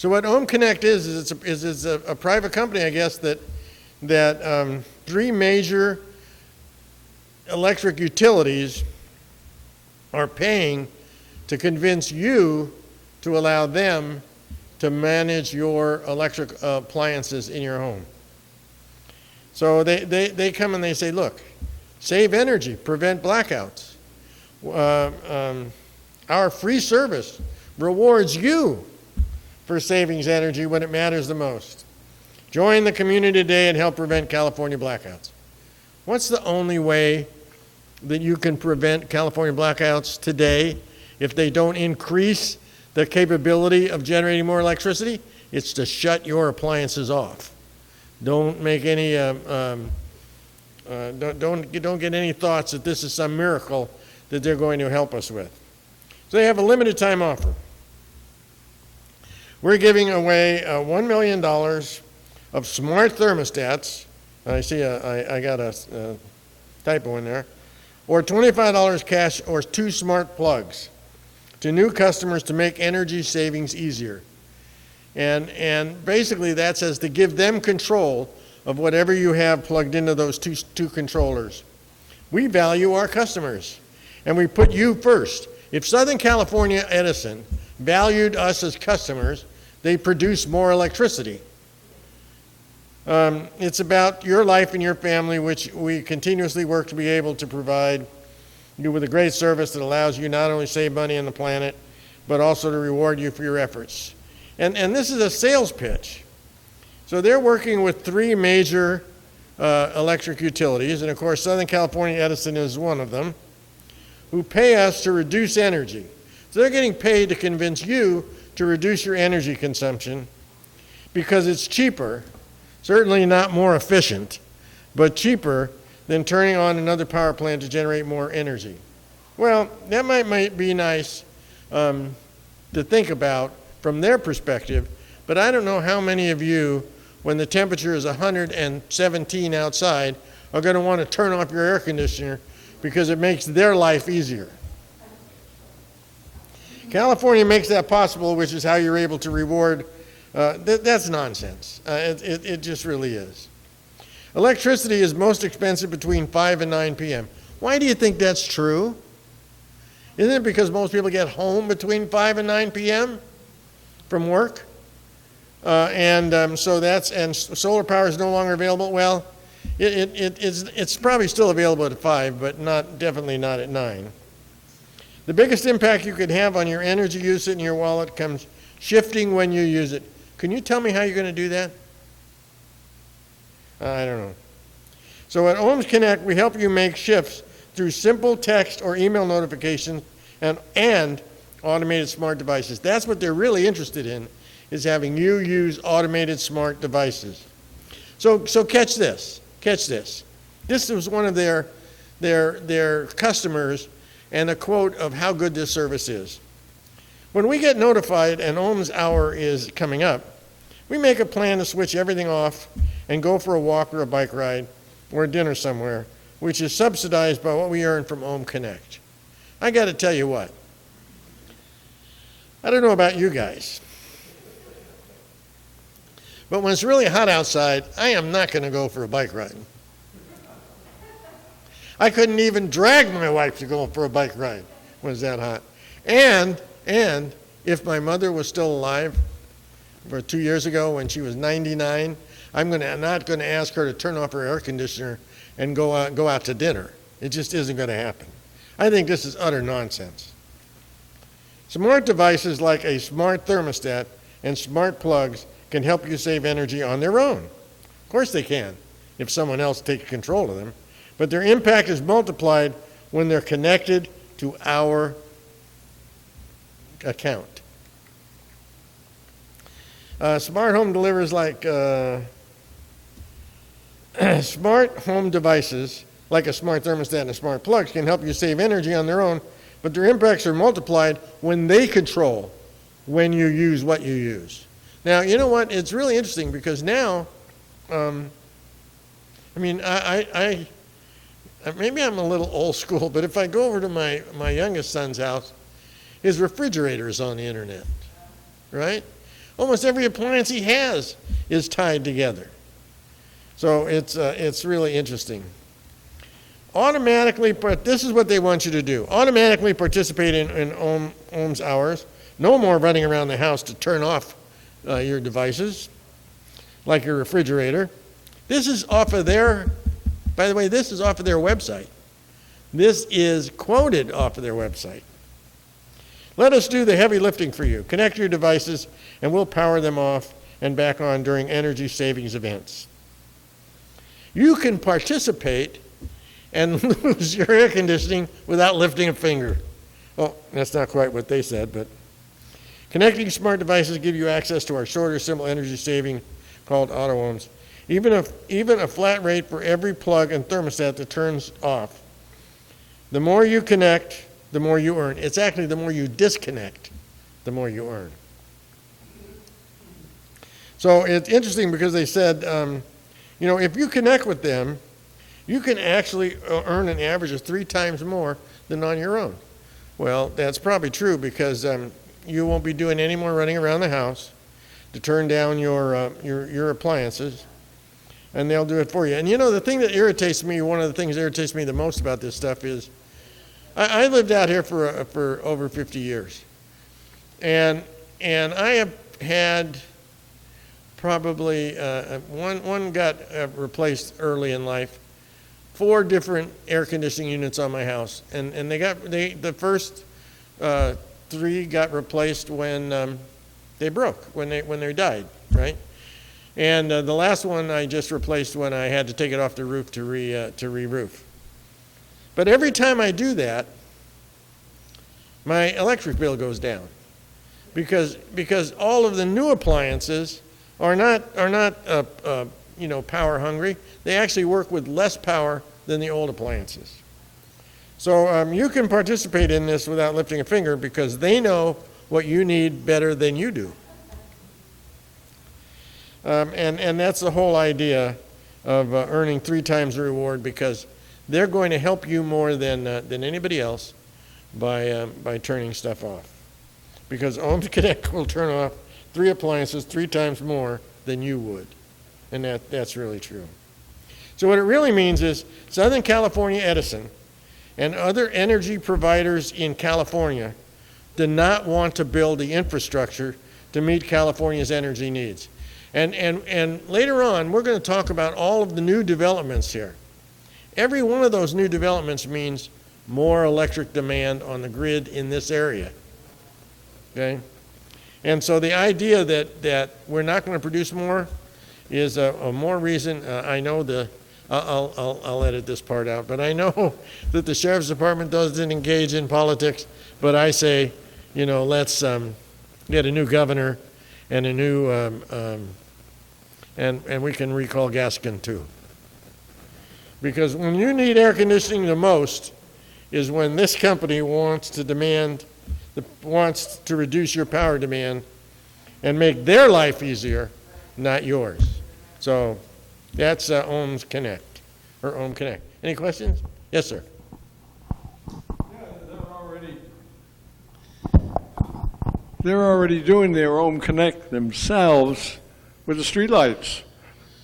So what OhmConnect is it's a private company, I guess, that three major electric utilities are paying to convince you to allow them to manage your electric appliances in your home. So they come and they say, look, save energy, prevent blackouts. Our free service rewards you for savings energy when it matters the most. Join the community today and help prevent California blackouts. What's the only way that you can prevent California blackouts today if they don't increase the capability of generating more electricity? It's to shut your appliances off. Don't make any, don't get any thoughts that this is some miracle that they're going to help us with. So they have a limited time offer. We're giving away $1 million of smart thermostats. I see I got a typo in there. Or $25 cash or 2 smart plugs to new customers to make energy savings easier. And basically that says to give them control of whatever you have plugged into those two controllers. We value our customers, and we put you first. If Southern California Edison valued us as customers, they produce more electricity. It's about your life and your family, which we continuously work to be able to provide you with a great service that allows you not only save money on the planet, but also to reward you for your efforts. And this is a sales pitch. So they're working with 3 major electric utilities, and of course Southern California Edison is one of them, who pay us to reduce energy. So they're getting paid to convince you to reduce your energy consumption because it's cheaper, certainly not more efficient, but cheaper than turning on another power plant to generate more energy. Well, that might be nice to think about from their perspective, but I don't know how many of you, when the temperature is 117 outside, are going to want to turn off your air conditioner because it makes their life easier. California makes that possible, which is how you're able to reward. That's nonsense. It just really is. Electricity is most expensive between 5 and 9 p.m. Why do you think that's true? Isn't it because most people get home between 5 and 9 p.m. from work? And solar power is no longer available. Well, it's probably still available at 5, but definitely not at 9. The biggest impact you could have on your energy usage in your wallet comes shifting when you use it. Can you tell me how you're going to do that? I don't know. So at OhmConnect, we help you make shifts through simple text or email notifications and automated smart devices. That's what they're really interested in, is having you use automated smart devices. So catch this. This was one of their customers, and a quote of how good this service is. When we get notified and Ohm's hour is coming up, we make a plan to switch everything off and go for a walk or a bike ride or a dinner somewhere, which is subsidized by what we earn from OhmConnect. I got to tell you what. I don't know about you guys, but when it's really hot outside, I am not going to go for a bike ride. I couldn't even drag my wife to go for a bike ride when it's that hot. And if my mother was still alive for 2 years ago when she was 99, I'm not going to ask her to turn off her air conditioner and go out to dinner. It just isn't going to happen. I think this is utter nonsense. Smart devices like a smart thermostat and smart plugs can help you save energy on their own. Of course they can, if someone else takes control of them. But their impact is multiplied when they're connected to our account. Smart home delivers like smart home devices, like a smart thermostat and a smart plug, can help you save energy on their own, but their impacts are multiplied when they control when you use what you use. Now, you know what? It's really interesting because now, maybe I'm a little old school, but if I go over to my youngest son's house, his refrigerator is on the internet, right? Almost every appliance he has is tied together. So it's really interesting. Automatically, but this is what they want you to do. Automatically participate in Ohm's hours. No more running around the house to turn off your devices, like your refrigerator. This is off of their, by the way, this is off of their website. This is quoted off of their website. Let us do the heavy lifting for you. Connect your devices and we'll power them off and back on during energy savings events. You can participate and lose your air conditioning without lifting a finger. Well, that's not quite what they said, but connecting smart devices give you access to our shorter, simple energy saving called auto ohms. Even a flat rate for every plug and thermostat that turns off. The more you connect, the more you earn. It's actually the more you disconnect, the more you earn. So it's interesting because they said, if you connect with them, you can actually earn an average of 3 times more than on your own. Well, that's probably true because you won't be doing any more running around the house to turn down your appliances, and they'll do it for you. And the thing that irritates me, one of the things that irritates me the most about this stuff is, I lived out here for over 50 years, and I have had probably one got replaced early in life. 4 different air conditioning units on my house, and the first 3 got replaced when they broke, when they died, right? And the last one I just replaced when I had to take it off the roof to re-roof. But every time I do that, my electric bill goes down because all of the new appliances are not power hungry. They actually work with less power than the old appliances. So you can participate in this without lifting a finger because they know what you need better than you do. And that's the whole idea of earning 3 times the reward because they're going to help you more than anybody else by turning stuff off. Because OhmConnect will turn off 3 appliances 3 times more than you would. And that's really true. So what it really means is Southern California Edison and other energy providers in California do not want to build the infrastructure to meet California's energy needs. And later on, we're going to talk about all of the new developments here. Every one of those new developments means more electric demand on the grid in this area. Okay? And so the idea that we're not going to produce more is a more reason. I know I'll edit this part out, but I know that the Sheriff's Department doesn't engage in politics, but I say, let's get a new governor and a new, and we can recall Gaskin too. Because when you need air conditioning the most is when this company wants to reduce your power demand and make their life easier, not yours. So that's OhmConnect, or OhmConnect. Any questions? Yes, sir. They're already doing their OhmConnect themselves with the streetlights.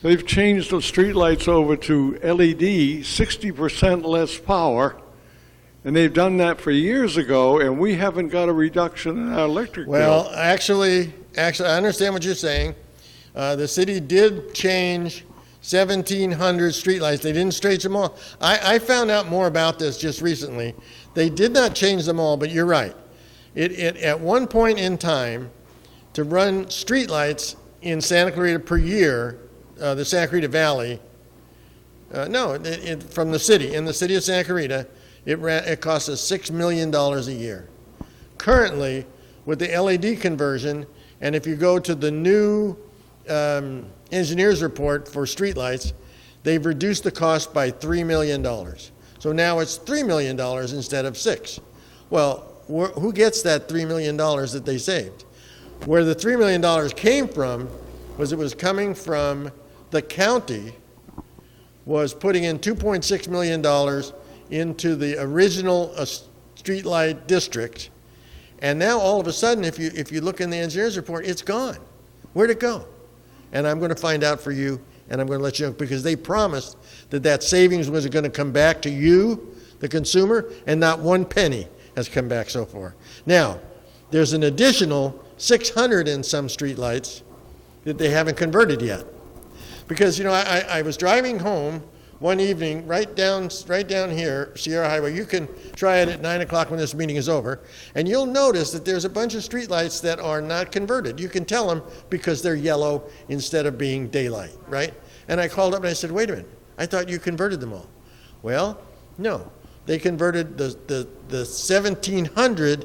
They've changed the streetlights over to LED, 60% less power, and they've done that for years ago, and we haven't got a reduction in our electric bill. Well, actually, I understand what you're saying. The city did change 1,700 streetlights. They didn't change them all. I found out more about this just recently. They did not change them all, but you're right. It at one point in time, to run streetlights in Santa Clarita per year, the Santa Clarita Valley, from the city, in the city of Santa Clarita, it costs us $6 million a year. Currently, with the LED conversion, and if you go to the new engineer's report for streetlights, they've reduced the cost by $3 million. So now it's $3 million instead of $6. Well, who gets that $3 million that they saved? Where the $3 million came from was it was coming from the county was putting in $2.6 million into the original streetlight district, and now all of a sudden, if you look in the engineer's report, it's gone. Where'd it go? And I'm going to find out for you, and I'm going to let you know, because they promised that that savings was going to come back to you, the consumer, and not one penny has come back so far. Now, there's an additional 600 and some streetlights that they haven't converted yet. Because, you know, I was driving home one evening right down here, Sierra Highway. You can try it at 9 o'clock when this meeting is over, and you'll notice that there's a bunch of streetlights that are not converted. You can tell them because they're yellow instead of being daylight, right? And I called up and I said, wait a minute, I thought you converted them all. Well, no. They converted the 1,700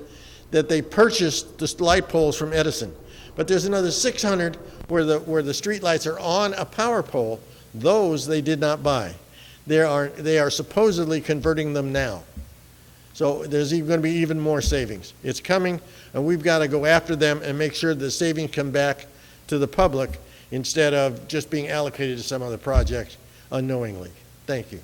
that they purchased the light poles from Edison. But there's another 600 where the street lights are on a power pole. Those they did not buy. They are supposedly converting them now. So there's going to be even more savings. It's coming, and we've got to go after them and make sure the savings come back to the public instead of just being allocated to some other project unknowingly. Thank you.